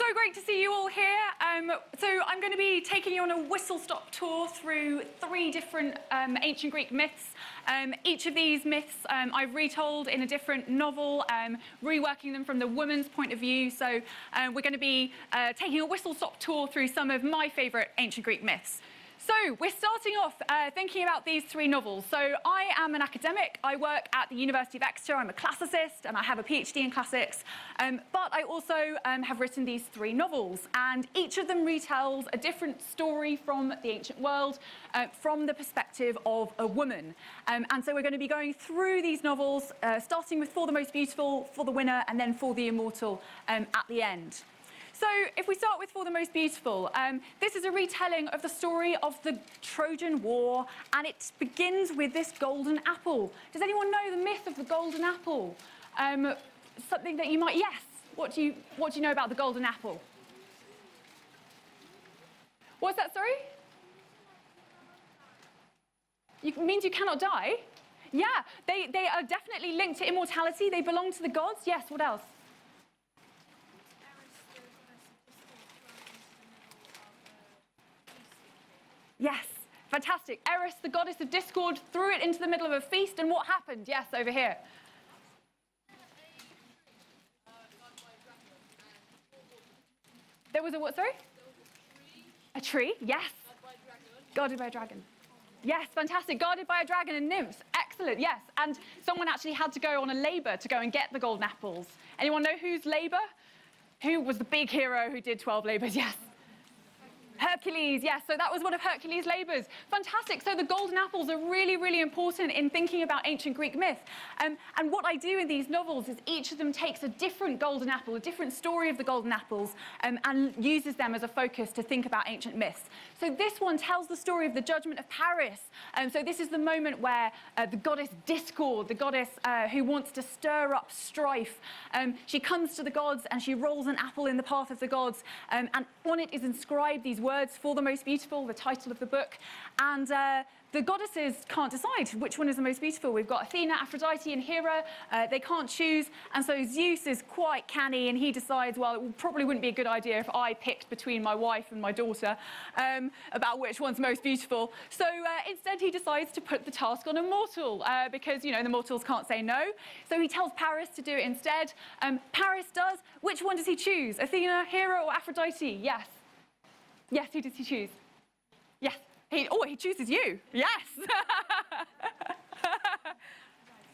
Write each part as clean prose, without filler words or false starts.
So great to see you all here. So I'm going to be taking you on a whistle-stop tour through 3 different ancient Greek myths. Each of these myths I've retold in a different novel, reworking them from the woman's point of view. So we're going to be taking a whistle-stop tour through some of my favourite ancient Greek myths. So we're starting off thinking about these 3 novels. So I am an academic. I work at the University of Exeter. I'm a classicist and I have a PhD in classics. But I also have written these 3 novels, and each of them retells a different story from the ancient world from the perspective of a woman. And so we're going to be going through these novels, starting with For the Most Beautiful, For the Winner, and then For the Immortal at the end. So if we start with For the Most Beautiful, this is a retelling of the story of the Trojan War, and it begins with this golden apple. Does anyone know the myth of the golden apple? Something that you might, yes. What do you know about the golden apple? What's that, sorry? It means you cannot die? Yeah, they are definitely linked to immortality. They belong to the gods. Yes, what else? Yes, fantastic. Eris, the goddess of discord, threw it into the middle of a feast, and what happened? Yes, over here. There was a what, sorry? A tree, yes. Guarded by a dragon. Yes, fantastic. Guarded by a dragon and nymphs. Excellent, yes. And someone actually had to go on a labour to go and get the golden apples. Anyone know whose labour? Who was the big hero who did 12 labours? Yes. Hercules, yes, so that was one of Hercules' labours. Fantastic, so the golden apples are really, really important in thinking about ancient Greek myth. And what I do in these novels is each of them takes a different golden apple, a different story of the golden apples, and uses them as a focus to think about ancient myths. So this one tells the story of the judgment of Paris. So this is the moment where the goddess Discord, the goddess who wants to stir up strife, she comes to the gods and she rolls an apple in the path of the gods, and on it is inscribed these words, For the Most Beautiful, the title of the book. And the goddesses can't decide which one is the most beautiful. We've got Athena, Aphrodite, and Hera. They can't choose. And so Zeus is quite canny, and he decides, well, it probably wouldn't be a good idea if I picked between my wife and my daughter about which one's most beautiful. So instead, he decides to put the task on a mortal because, you know, the mortals can't say no. So he tells Paris to do it instead. Paris does. Which one does he choose? Athena, Hera, or Aphrodite? Yes. Yes, who does he choose? Yes. He chooses you. Yes.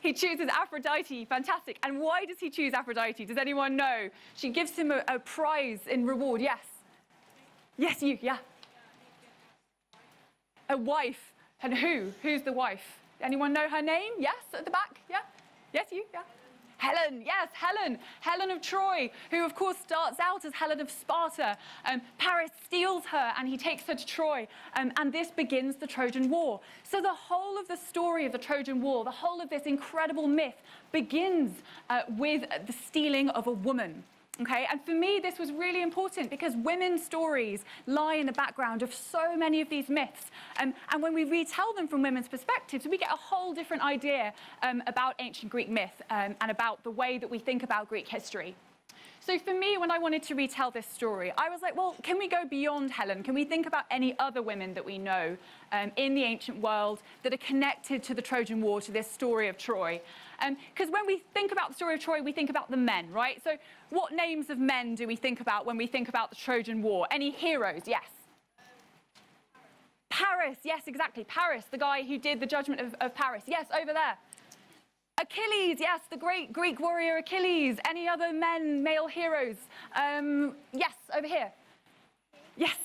He chooses Aphrodite. Fantastic. And why does he choose Aphrodite? Does anyone know? She gives him a prize in reward. Yes. Yes, you. Yeah. A wife. And who? Who's the wife? Anyone know her name? Yes, at the back. Yeah. Yes, you. Yeah. Helen, yes, Helen. Helen of Troy, who of course starts out as Helen of Sparta. Paris steals her and he takes her to Troy, and this begins the Trojan War. So the whole of the story of the Trojan War, the whole of this incredible myth begins with the stealing of a woman. Okay, and for me, this was really important because women's stories lie in the background of so many of these myths. And when we retell them from women's perspectives, we get a whole different idea about ancient Greek myth and about the way that we think about Greek history. So for me, when I wanted to retell this story, I was like, well, can we go beyond Helen? Can we think about any other women that we know in the ancient world that are connected to the Trojan War, to this story of Troy? Because when we think about the story of Troy, we think about the men, right? So what names of men do we think about when we think about the Trojan War? Any heroes? Yes. Paris, yes, exactly. Paris, the guy who did the judgment of Paris. Yes, over there. Achilles, yes, the great Greek warrior Achilles. Any other men, male heroes? Yes, over here. Yes.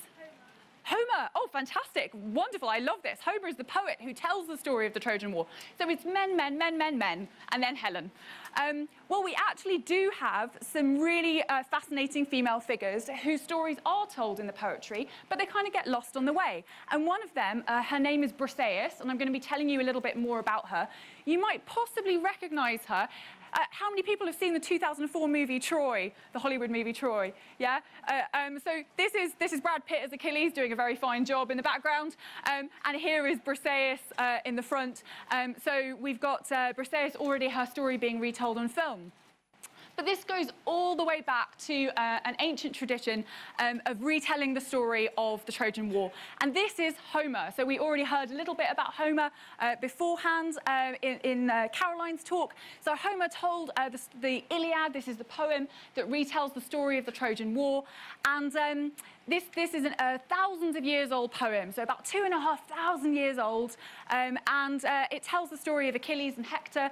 Homer, oh, fantastic, wonderful, I love this. Homer is the poet who tells the story of the Trojan War. So it's men, men, men, men, men, and then Helen. Well, we actually do have some really fascinating female figures whose stories are told in the poetry, but they kind of get lost on the way. And one of them, her name is Briseis, and I'm going to be telling you a little bit more about her. You might possibly recognize her. How many people have seen the 2004 movie Troy, the Hollywood movie Troy? Yeah. So this is Brad Pitt as Achilles doing a very fine job in the background, and here is Briseis in the front. So we've got Briseis already her story being retold on film. But this goes all the way back to an ancient tradition of retelling the story of the Trojan War. And this is Homer. So we already heard a little bit about Homer beforehand in Caroline's talk. So Homer told the Iliad. This is the poem that retells the story of the Trojan War. And this is a thousands of years old poem, so about 2,500 years old, and it tells the story of Achilles and Hector,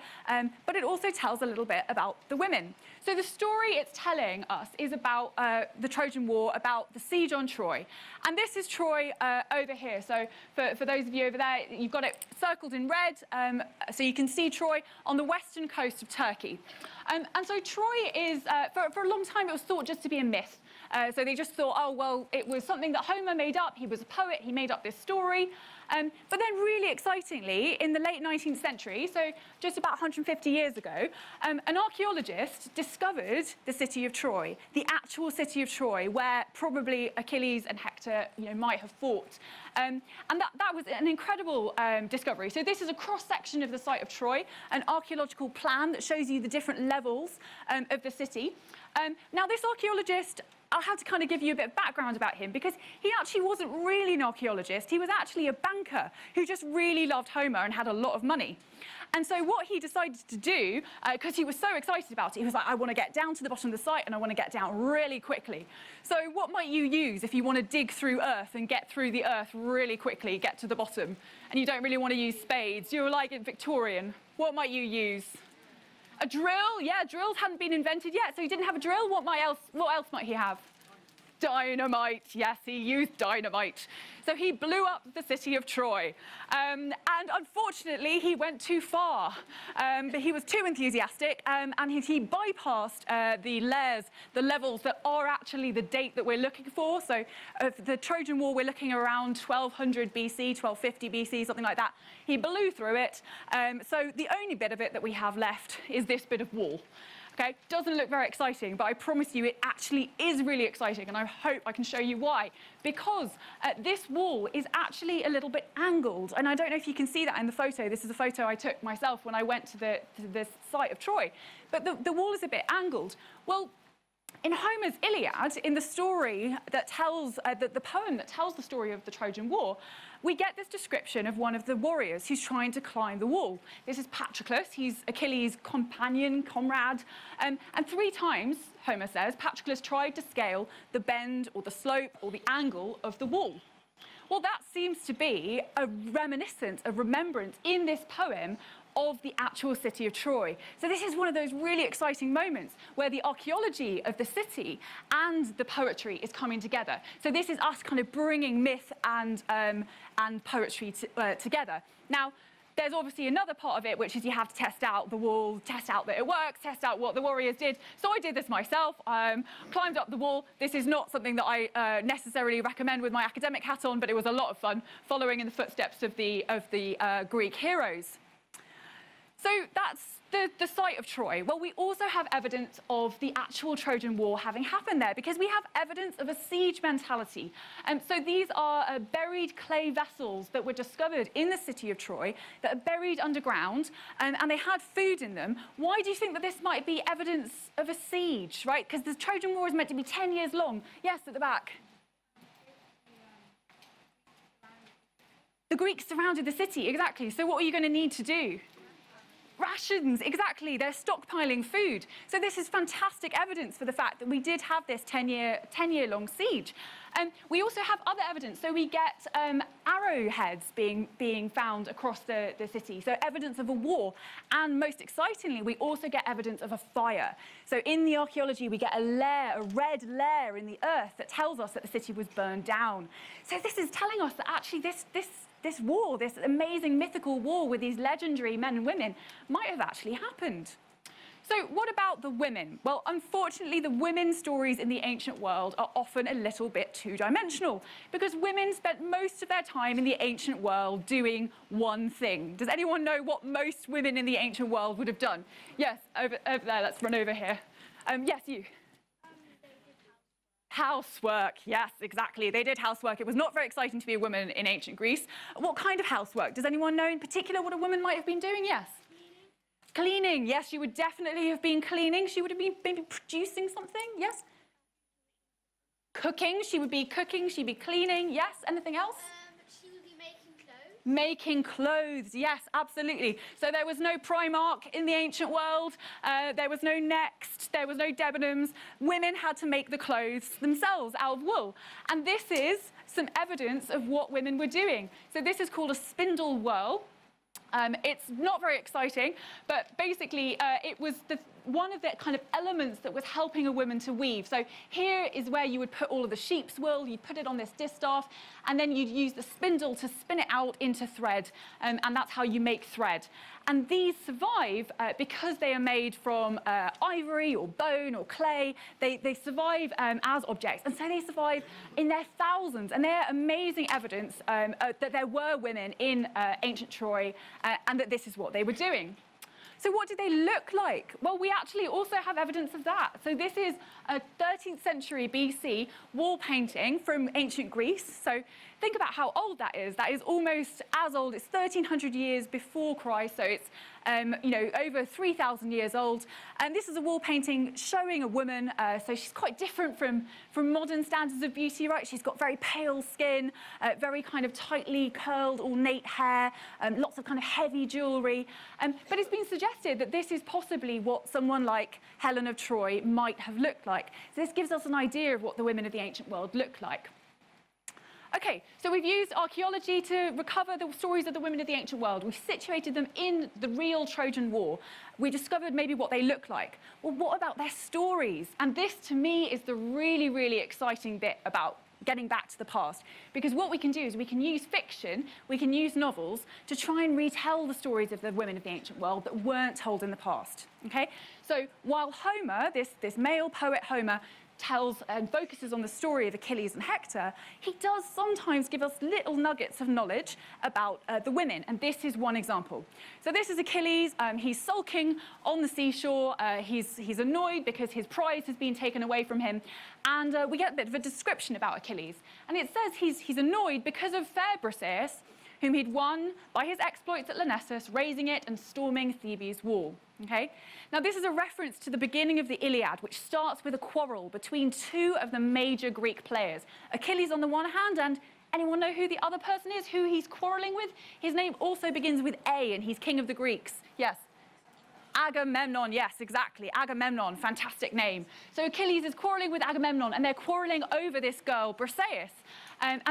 but it also tells a little bit about the women. So the story it's telling us is about the Trojan War, about the siege on Troy. And this is Troy over here. So for those of you over there, you've got it circled in red, so you can see Troy on the western coast of Turkey. And so Troy is, for a long time, it was thought just to be a myth. So they just thought, oh, well, it was something that Homer made up. He was a poet. He made up this story. But then really excitingly, in the late 19th century, so just about 150 years ago, an archaeologist discovered the city of Troy, the actual city of Troy, where probably Achilles and Hector might have fought. And that was an incredible discovery. So this is a cross-section of the site of Troy, an archaeological plan that shows you the different levels of the city. Now, this archaeologist, I'll have to kind of give you a bit of background about him, because he actually wasn't really an archaeologist. He was actually a banker who just really loved Homer and had a lot of money. And so what he decided to do, because he was so excited about it, he was like, I want to get down to the bottom of the site and I want to get down really quickly. So what might you use if you want to dig through earth and get through the earth really quickly, get to the bottom, and you don't really want to use spades? You're like in Victorian. What might you use? A drill? Yeah, drills hadn't been invented yet, so he didn't have a drill. What else might he have? Dynamite. Yes, he used dynamite. So he blew up the city of Troy. And unfortunately, he went too far. But he was too enthusiastic, and he bypassed the levels that are actually the date that we're looking for. So the Trojan War, we're looking around 1200 BC, 1250 BC, something like that. He blew through it. So the only bit of it that we have left is this bit of wall. Okay, doesn't look very exciting, but I promise you it actually is really exciting, and I hope I can show you why. Because this wall is actually a little bit angled, and I don't know if you can see that in the photo. This is a photo I took myself when I went to the site of Troy. But the wall is a bit angled. Well, in Homer's Iliad, in the story that tells, the poem that tells the story of the Trojan War, we get this description of one of the warriors who's trying to climb the wall. This is Patroclus. He's Achilles' companion, comrade. And 3 times, Homer says, Patroclus tried to scale the bend or the slope or the angle of the wall. Well, that seems to be a reminiscence, a remembrance in this poem of the actual city of Troy. So this is one of those really exciting moments where the archaeology of the city and the poetry is coming together. So this is us kind of bringing myth and poetry together. Now, there's obviously another part of it, which is you have to test out the wall, test out that it works, test out what the warriors did. So I did this myself, climbed up the wall. This is not something that I necessarily recommend with my academic hat on, but it was a lot of fun, following in the footsteps of the Greek heroes. So that's the site of Troy. Well, we also have evidence of the actual Trojan War having happened there, because we have evidence of a siege mentality. So these are buried clay vessels that were discovered in the city of Troy that are buried underground, and they had food in them. Why do you think that this might be evidence of a siege, right? Because the Trojan War is meant to be 10 years long. Yes, at the back. The Greeks surrounded the city, exactly. So what are you going to need to do? Rations, exactly. They're stockpiling food. So this is fantastic evidence for the fact that we did have this 10-year-long siege. We also have other evidence. So we get arrowheads being found across the city. So evidence of a war. And most excitingly, we also get evidence of a fire. So in the archaeology, we get a red layer in the earth that tells us that the city was burned down. So this is telling us that actually this war, this amazing mythical war with these legendary men and women, might have actually happened. So what about the women? Well, unfortunately, the women's stories in the ancient world are often a little bit two-dimensional, because women spent most of their time in the ancient world doing one thing. Does anyone know what most women in the ancient world would have done? Yes, over there. Let's run over here. Yes, you. Housework, yes, exactly. They did housework. It was not very exciting to be a woman in ancient Greece. What kind of housework? Does anyone know in particular what a woman might have been doing? Yes. Cleaning, yes, she would definitely have been cleaning. She would have been maybe producing something, yes? Cooking, she would be cooking, she'd be cleaning, yes? Anything else? She would be making clothes. Making clothes, yes, absolutely. So there was no Primark in the ancient world, there was no Next, there was no Debenhams. Women had to make the clothes themselves out of wool. And this is some evidence of what women were doing. So this is called a spindle whirl. It's not very exciting, but basically it was one of the kind of elements that was helping a woman to weave. So here is where you would put all of the sheep's wool, you'd put it on this distaff, and then you'd use the spindle to spin it out into thread, and that's how you make thread. And these survive because they are made from ivory or bone or clay. They survive as objects, and so they survive in their thousands, and they're amazing evidence that there were women in ancient Troy and that this is what they were doing. So what did they look like? Well, we actually also have evidence of that. So this is a 13th century BC wall painting from ancient Greece. So think about how old that is. That is almost as old. It's 1,300 years before Christ. So it's over 3,000 years old. And this is a wall painting showing a woman. So she's quite different from modern standards of beauty, right? She's got very pale skin, very kind of tightly curled, ornate hair, lots of kind of heavy jewelry. But it's been suggested that this is possibly what someone like Helen of Troy might have looked like. So this gives us an idea of what the women of the ancient world looked like. Okay, so we've used archaeology to recover the stories of the women of the ancient world. We've situated them in the real Trojan War. We discovered maybe what they look like. Well, what about their stories? And this, to me, is the really, really exciting bit about getting back to the past. Because what we can do is we can use fiction, we can use novels to try and retell the stories of the women of the ancient world that weren't told in the past. Okay? So while Homer, this male poet Homer, tells and focuses on the story of Achilles and Hector, he does sometimes give us little nuggets of knowledge about the women, and this is one example. So this is Achilles. He's sulking on the seashore. He's annoyed because his prize has been taken away from him, and we get a bit of a description about Achilles. And it says he's annoyed because of fair Briseis, whom he'd won by his exploits at Lyrnessus, razing it and storming Thebes' wall. Okay? Now, this is a reference to the beginning of the Iliad, which starts with a quarrel between two of the major Greek players. Achilles on the one hand, and anyone know who the other person is, who he's quarreling with? His name also begins with A, and he's king of the Greeks. Yes? Agamemnon, yes, exactly. Agamemnon, fantastic name. So Achilles is quarreling with Agamemnon, and they're quarreling over this girl, Briseis. And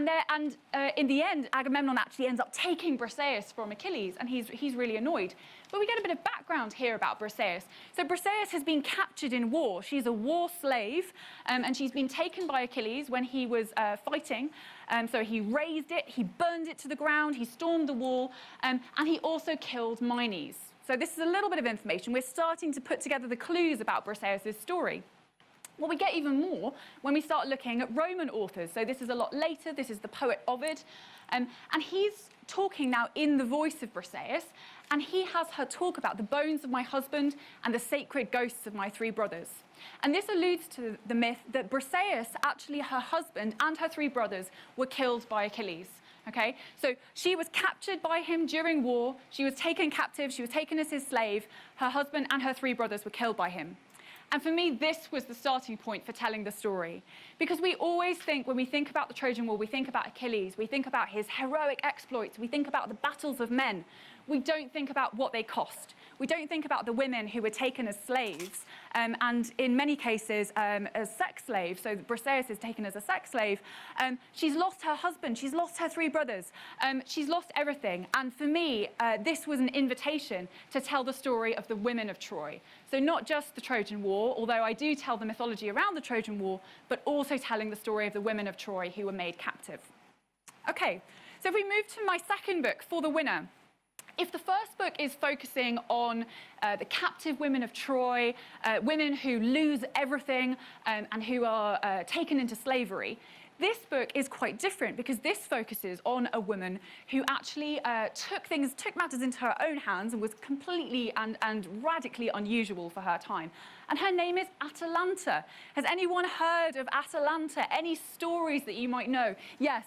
in the end, Agamemnon actually ends up taking Briseis from Achilles, and he's really annoyed. But we get a bit of background here about Briseis. So Briseis has been captured in war. She's a war slave, and she's been taken by Achilles when he was fighting. So he razed it, he burned it to the ground, he stormed the wall, and he also killed Mynes. So this is a little bit of information. We're starting to put together the clues about Briseis' story. Well, we get even more when we start looking at Roman authors. So this is a lot later. This is the poet Ovid. And he's talking now in the voice of Briseis. And he has her talk about the bones of my husband and the sacred ghosts of my three brothers. And this alludes to the myth that Briseis, actually her husband and her three brothers, were killed by Achilles. Okay? So she was captured by him during war. She was taken captive. She was taken as his slave. Her husband and her three brothers were killed by him. And for me, this was the starting point for telling the story. Because we always think, when we think about the Trojan War, we think about Achilles, we think about his heroic exploits, we think about the battles of men. We don't think about what they cost. We don't think about the women who were taken as slaves, and in many cases as sex slaves. So Briseis is taken as a sex slave. She's lost her husband, she's lost her three brothers, she's lost everything. And for me, this was an invitation to tell the story of the women of Troy. So not just the Trojan War, although I do tell the mythology around the Trojan War, but also telling the story of the women of Troy who were made captive. Okay, so if we move to my second book, For the Winner. If the first book is focusing on the captive women of Troy, women who lose everything and who are taken into slavery, this book is quite different because this focuses on a woman who actually took matters into her own hands and was completely and radically unusual for her time. And her name is Atalanta. Has anyone heard of Atalanta? Any stories that you might know? Yes?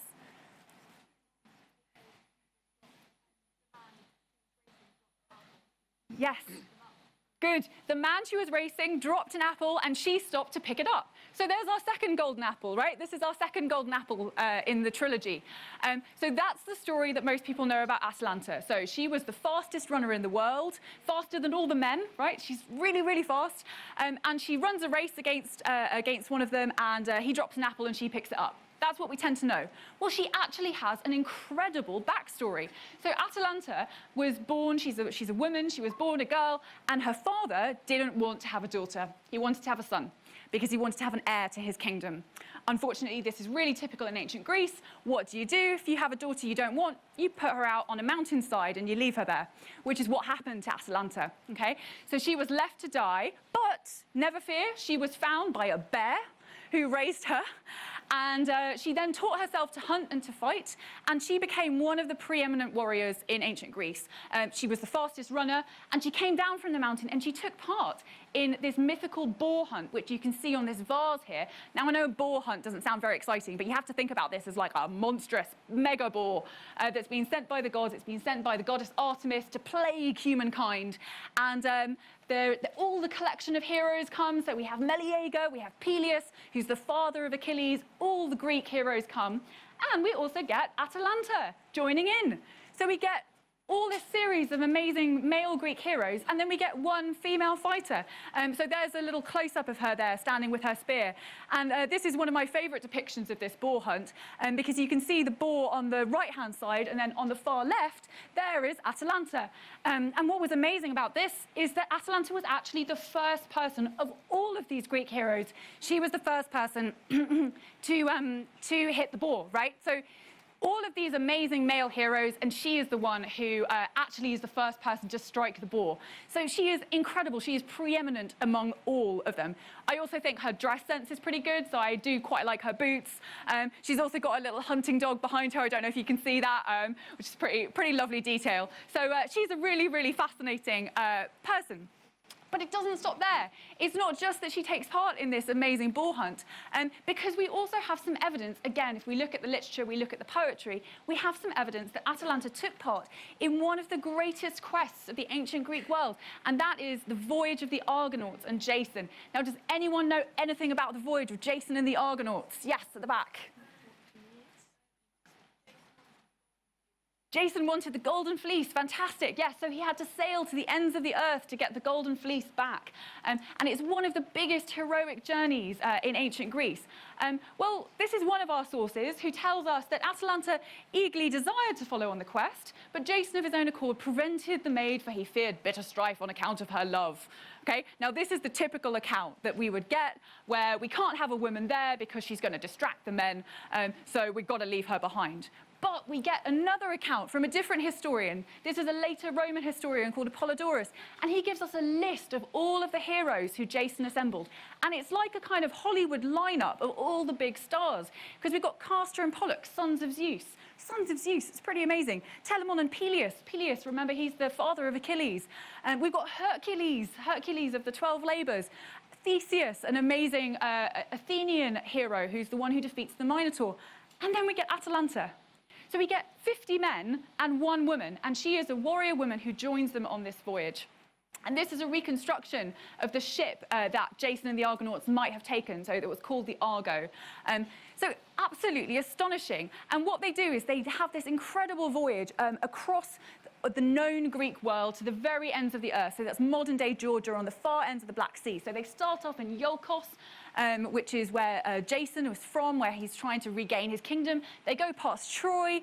Yes. Good. The man she was racing dropped an apple and she stopped to pick it up. So there's our second golden apple, right? This is our second golden apple in the trilogy. So that's the story that most people know about Atalanta. So she was the fastest runner in the world, faster than all the men, right? She's really, really fast. And she runs a race against one of them, and he drops an apple and she picks it up. That's what we tend to know. Well, she actually has an incredible backstory. So Atalanta was born, she's a woman, she was born a girl, and her father didn't want to have a daughter. He wanted to have a son because he wanted to have an heir to his kingdom. Unfortunately, this is really typical in ancient Greece. What do? If you have a daughter you don't want, you put her out on a mountainside and you leave her there, which is what happened to Atalanta, okay? So she was left to die, but never fear, she was found by a bear who raised her, and she then taught herself to hunt and to fight, and she became one of the preeminent warriors in ancient Greece. She was the fastest runner, and she came down from the mountain and she took part in this mythical boar hunt, which you can see on this vase here. Now, I know a boar hunt doesn't sound very exciting, but you have to think about this as like a monstrous mega boar that's been sent by the gods. It's been sent by the goddess Artemis to plague humankind. And all the collection of heroes come. So we have Meleager, we have Peleus, who's the father of Achilles. All the Greek heroes come. And we also get Atalanta joining in. So we get all this series of amazing male Greek heroes, and then we get one female fighter. So there's a little close-up of her there, standing with her spear. And this is one of my favorite depictions of this boar hunt, because you can see the boar on the right-hand side, and then on the far left, there is Atalanta. And what was amazing about this is that Atalanta was actually the first person of all of these Greek heroes. She was the first person to hit the boar, right? So all of these amazing male heroes, and she is the one who actually is the first person to strike the boar. So she is incredible. She is preeminent among all of them. I also think her dress sense is pretty good, so I do quite like her boots. She's also got a little hunting dog behind her. I don't know if you can see that, which is pretty lovely detail. So she's a really, really fascinating person. But it doesn't stop there. It's not just that she takes part in this amazing boar hunt, because we also have some evidence, again, if we look at the literature, we look at the poetry, we have some evidence that Atalanta took part in one of the greatest quests of the ancient Greek world, and that is the voyage of the Argonauts and Jason. Now, does anyone know anything about the voyage of Jason and the Argonauts? Yes, at the back. Jason wanted the golden fleece, fantastic, yes, so he had to sail to the ends of the earth to get the golden fleece back. And it's one of the biggest heroic journeys in ancient Greece. Well, this is one of our sources who tells us that Atalanta eagerly desired to follow on the quest, but Jason of his own accord prevented the maid, for he feared bitter strife on account of her love. Okay, now this is the typical account that we would get, where we can't have a woman there because she's going to distract the men, so we've got to leave her behind. But we get another account from a different historian. This is a later Roman historian called Apollodorus, and he gives us a list of all of the heroes who Jason assembled. And it's like a kind of Hollywood lineup of all the big stars, because we've got Castor and Pollux, sons of Zeus. Sons of Zeus, it's pretty amazing. Telamon and Peleus. Peleus, remember, he's the father of Achilles. And we've got Hercules, Hercules of the 12 Labours. Theseus, an amazing Athenian hero who's the one who defeats the Minotaur. And then we get Atalanta. So we get 50 men and one woman, and she is a warrior woman who joins them on this voyage. And this is a reconstruction of the ship that Jason and the Argonauts might have taken, so that was called the Argo. So absolutely astonishing. And what they do is they have this incredible voyage across the known Greek world to the very ends of the earth. So that's modern-day Georgia on the far ends of the Black Sea. So they start off in Iolkos, which is where Jason was from, where he's trying to regain his kingdom. They go past Troy.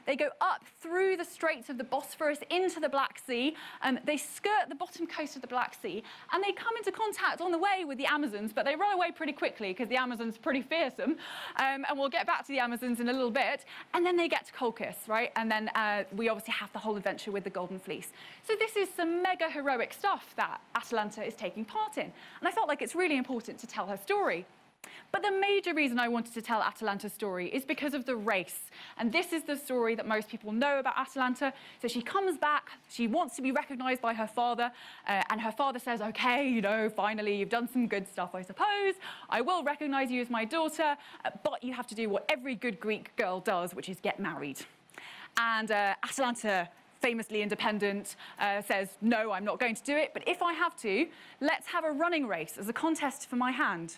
They go up through the Straits of the Bosphorus into the Black Sea. They skirt the bottom coast of the Black Sea, and they come into contact on the way with the Amazons, but they run away pretty quickly because the Amazons are pretty fearsome. And we'll get back to the Amazons in a little bit. And then they get to Colchis, right? And then we obviously have the whole adventure with the Golden Fleece. So this is some mega heroic stuff that Atalanta is taking part in. And I felt like it's really important to tell her story. But the major reason I wanted to tell Atalanta's story is because of the race. And this is the story that most people know about Atalanta. So she comes back, she wants to be recognized by her father, and her father says, okay, you know, finally, you've done some good stuff, I suppose. I will recognize you as my daughter, but you have to do what every good Greek girl does, which is get married. And Atalanta famously independent, says, no, I'm not going to do it, but if I have to, let's have a running race as a contest for my hand.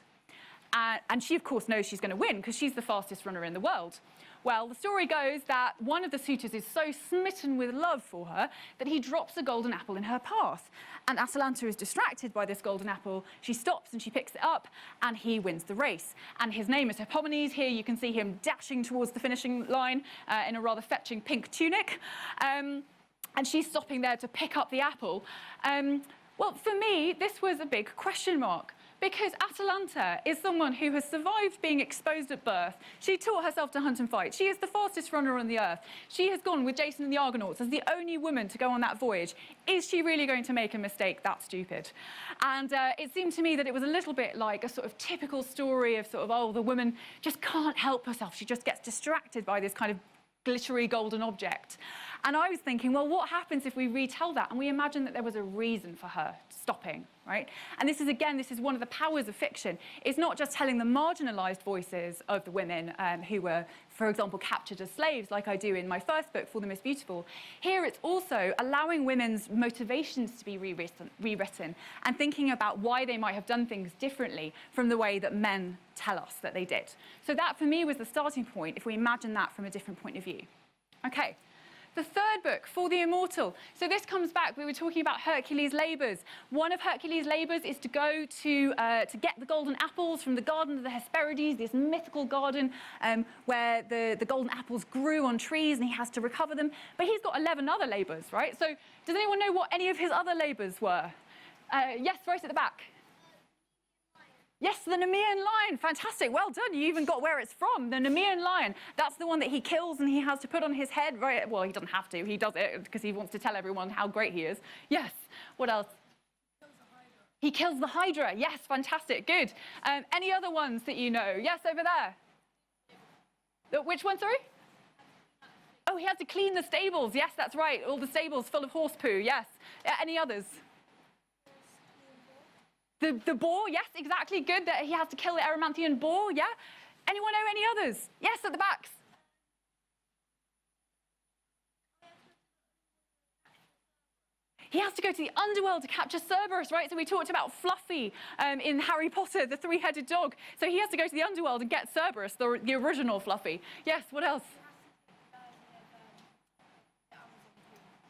And she, of course, knows she's going to win because she's the fastest runner in the world. Well, the story goes that one of the suitors is so smitten with love for her that he drops a golden apple in her path. And Atalanta is distracted by this golden apple. She stops and she picks it up, and he wins the race. And his name is Hippomenes. Here you can see him dashing towards the finishing line in a rather fetching pink tunic. And she's stopping there to pick up the apple. Well, for me, this was a big question mark. Because Atalanta is someone who has survived being exposed at birth. She taught herself to hunt and fight. She is the fastest runner on the earth. She has gone with Jason and the Argonauts as the only woman to go on that voyage. Is she really going to make a mistake that stupid? And it seemed to me that it was a little bit like a sort of typical story of sort of, oh, the woman just can't help herself. She just gets distracted by this kind of glittery golden object. And I was thinking, well, what happens if we retell that and we imagine that there was a reason for her stopping, right? And this is one of the powers of fiction. It's not just telling the marginalized voices of the women who were, for example, captured as slaves, like I do in my first book, For the Most Beautiful. Here it's also allowing women's motivations to be rewritten and thinking about why they might have done things differently from the way that men tell us that they did. So that, for me, was the starting point, if we imagine that from a different point of view. Okay. The third book, For the Immortal. So this comes back, we were talking about Hercules' labours. One of Hercules' labours is to go to get the golden apples from the Garden of the Hesperides, this mythical garden where the golden apples grew on trees, and he has to recover them. But he's got 11 other labours, right? So does anyone know what any of his other labours were? Yes, right at the back. Yes, the Nemean lion. Fantastic. Well done. You even got where it's from. The Nemean lion. That's the one that he kills and he has to put on his head. Right. Well, he doesn't have to. He does it because he wants to tell everyone how great he is. Yes. What else? He kills the Hydra. Yes. Fantastic. Good. Any other ones that you know? Yes, over there. Which one, sorry? Oh, he had to clean the stables. Yes, that's right. All the stables full of horse poo. Yes. Any others? The boar, yes, exactly, good, that he has to kill the Erymanthian boar, yeah? Anyone know any others? Yes, at the backs. He has to go to the underworld to capture Cerberus, right? So we talked about Fluffy in Harry Potter, the three-headed dog. So he has to go to the underworld and get Cerberus, the original Fluffy. Yes, what else?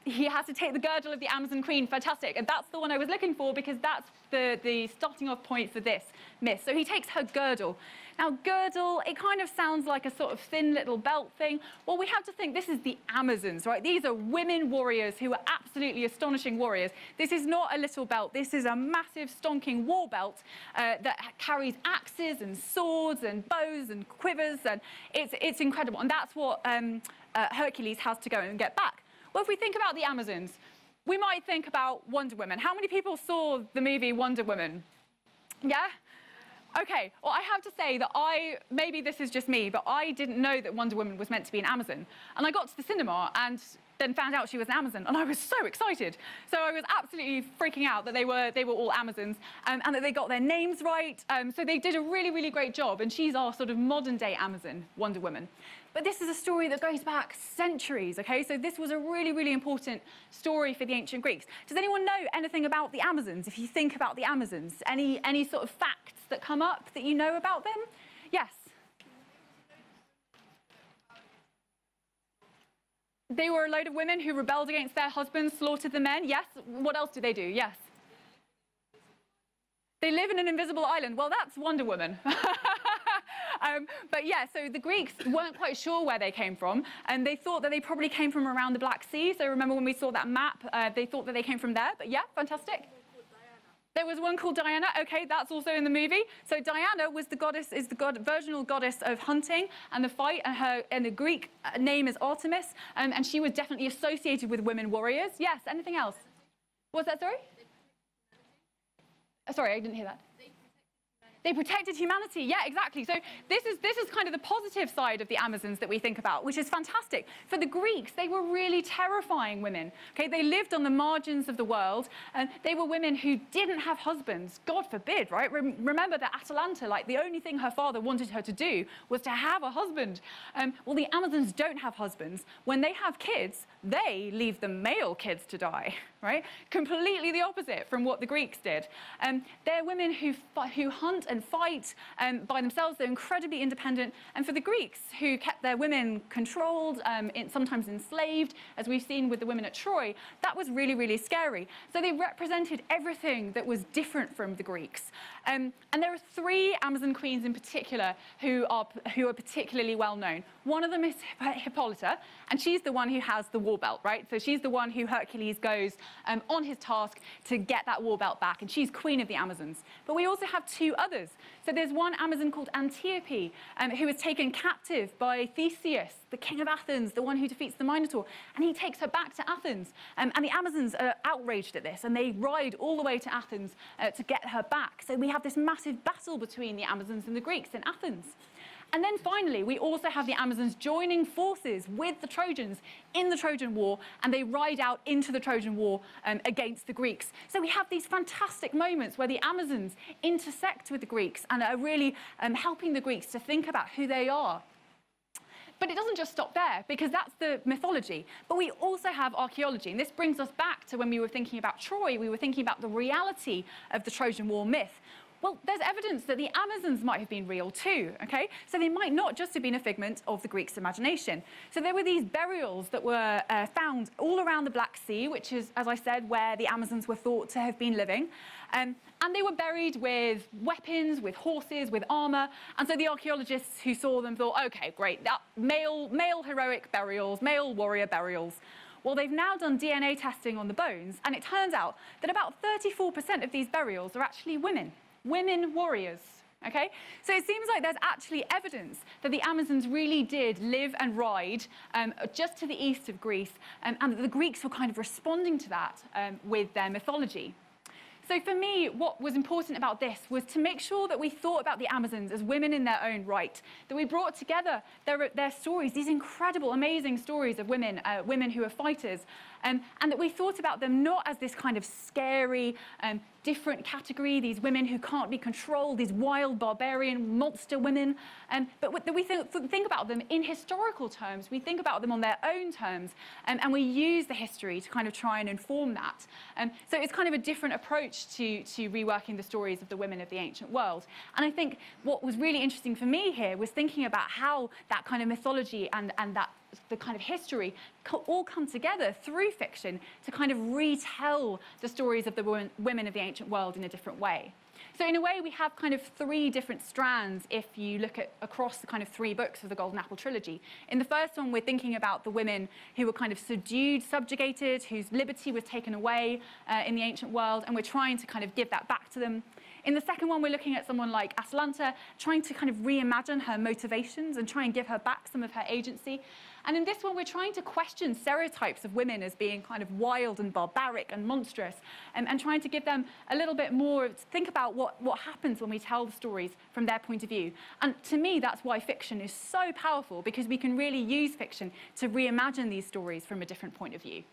He has to take the girdle of the Amazon Queen. Fantastic. And that's the one I was looking for because that's the starting off point for this myth. So he takes her girdle. Now, girdle, it kind of sounds like a sort of thin little belt thing. Well, we have to think this is the Amazons, right? These are women warriors who are absolutely astonishing warriors. This is not a little belt. This is a massive, stonking war belt that carries axes and swords and bows and quivers. And it's incredible. And that's what Hercules has to go and get back. Well, if we think about the Amazons, we might think about Wonder Woman. How many people saw the movie Wonder Woman? Yeah? Okay, well, I have to say that maybe this is just me, but I didn't know that Wonder Woman was meant to be an Amazon. And I got to the cinema and then found out she was an Amazon, and I was so excited. So I was absolutely freaking out that they were all Amazons and that they got their names right. So they did a really, really great job, and she's our sort of modern-day Amazon, Wonder Woman. But this is a story that goes back centuries, okay? So this was a really, really important story for the ancient Greeks. Does anyone know anything about the Amazons? If you think about the Amazons, any sort of facts that come up that you know about them? Yes? They were a load of women who rebelled against their husbands, slaughtered the men. Yes? What else did they do? Yes? They live in an invisible island. Well, that's Wonder Woman. But yeah, so the Greeks weren't quite sure where they came from, and they thought that they probably came from around the Black Sea. So remember when we saw that map, they thought that they came from there. But yeah, fantastic. There was one called Diana. Okay, that's also in the movie. So Diana was the goddess, is the virginal goddess of hunting and the fight, and the Greek name is Artemis, and she was definitely associated with women warriors. Yes, anything else? What's that, sorry? Sorry, I didn't hear that. They protected humanity. Yeah, exactly. So this is kind of the positive side of the Amazons that we think about, which is fantastic. For the Greeks, they were really terrifying women. Okay, they lived on the margins of the world, and they were women who didn't have husbands. God forbid, right? Remember that Atalanta, like the only thing her father wanted her to do was to have a husband. Well, the Amazons don't have husbands. When they have kids, they leave the male kids to die, right? Completely the opposite from what the Greeks did. They're women who hunt and fight by themselves. They're incredibly independent. And for the Greeks, who kept their women controlled, sometimes enslaved, as we've seen with the women at Troy, that was really, really scary. So they represented everything that was different from the Greeks. And there are 3 Amazon queens in particular who are particularly well known. One of them is Hippolyta, and she's the one who has the war belt, right? So she's the one who Hercules goes on his task to get that war belt back, and she's queen of the Amazons. But we also have 2 others. So there's one Amazon called Antiope, who was taken captive by Theseus, the king of Athens, the one who defeats the Minotaur, and he takes her back to Athens. And the Amazons are outraged at this, and they ride all the way to Athens to get her back. So we have this massive battle between the Amazons and the Greeks in Athens. And then finally, we also have the Amazons joining forces with the Trojans in the Trojan War, and they ride out into the Trojan War against the Greeks. So we have these fantastic moments where the Amazons intersect with the Greeks and are really helping the Greeks to think about who they are. But it doesn't just stop there, because that's the mythology. But we also have archaeology, and this brings us back to when we were thinking about Troy, we were thinking about the reality of the Trojan War myth. Well, there's evidence that the Amazons might have been real too, okay? So they might not just have been a figment of the Greeks' imagination. So there were these burials that were found all around the Black Sea, which is, as I said, where the Amazons were thought to have been living. And they were buried with weapons, with horses, with armor. And so the archaeologists who saw them thought, okay, great, that male heroic burials, male warrior burials. Well, they've now done DNA testing on the bones, and it turns out that about 34% of these burials are actually women warriors, okay? So it seems like there's actually evidence that the Amazons really did live and ride just to the east of Greece, and that the Greeks were kind of responding to that with their mythology. So for me, what was important about this was to make sure that we thought about the Amazons as women in their own right, that we brought together their stories, these incredible, amazing stories of women who are fighters, and that we thought about them not as this kind of scary, different category, these women who can't be controlled, these wild, barbarian, monster women, but that we think about them in historical terms. We think about them on their own terms, and we use the history to kind of try and inform that. So it's kind of a different approach to reworking the stories of the women of the ancient world. And I think what was really interesting for me here was thinking about how that kind of mythology and that the kind of history all come together through fiction to kind of retell the stories of the women of the ancient world in a different way. So in a way, we have kind of 3 different strands if you look at across the kind of 3 books of the Golden Apple trilogy. In the first one, we're thinking about the women who were kind of subdued, subjugated, whose liberty was taken away in the ancient world, and we're trying to kind of give that back to them. In the second one, we're looking at someone like Atalanta, trying to kind of reimagine her motivations and try and give her back some of her agency. And in this one, we're trying to question stereotypes of women as being kind of wild and barbaric and monstrous, and trying to give them a little bit more to think about what happens when we tell the stories from their point of view. And to me, that's why fiction is so powerful, because we can really use fiction to reimagine these stories from a different point of view.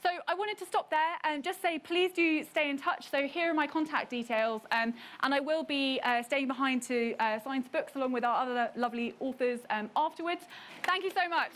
So I wanted to stop there and just say, please do stay in touch. So here are my contact details, and I will be staying behind to sign books along with our other lovely authors afterwards. Thank you so much.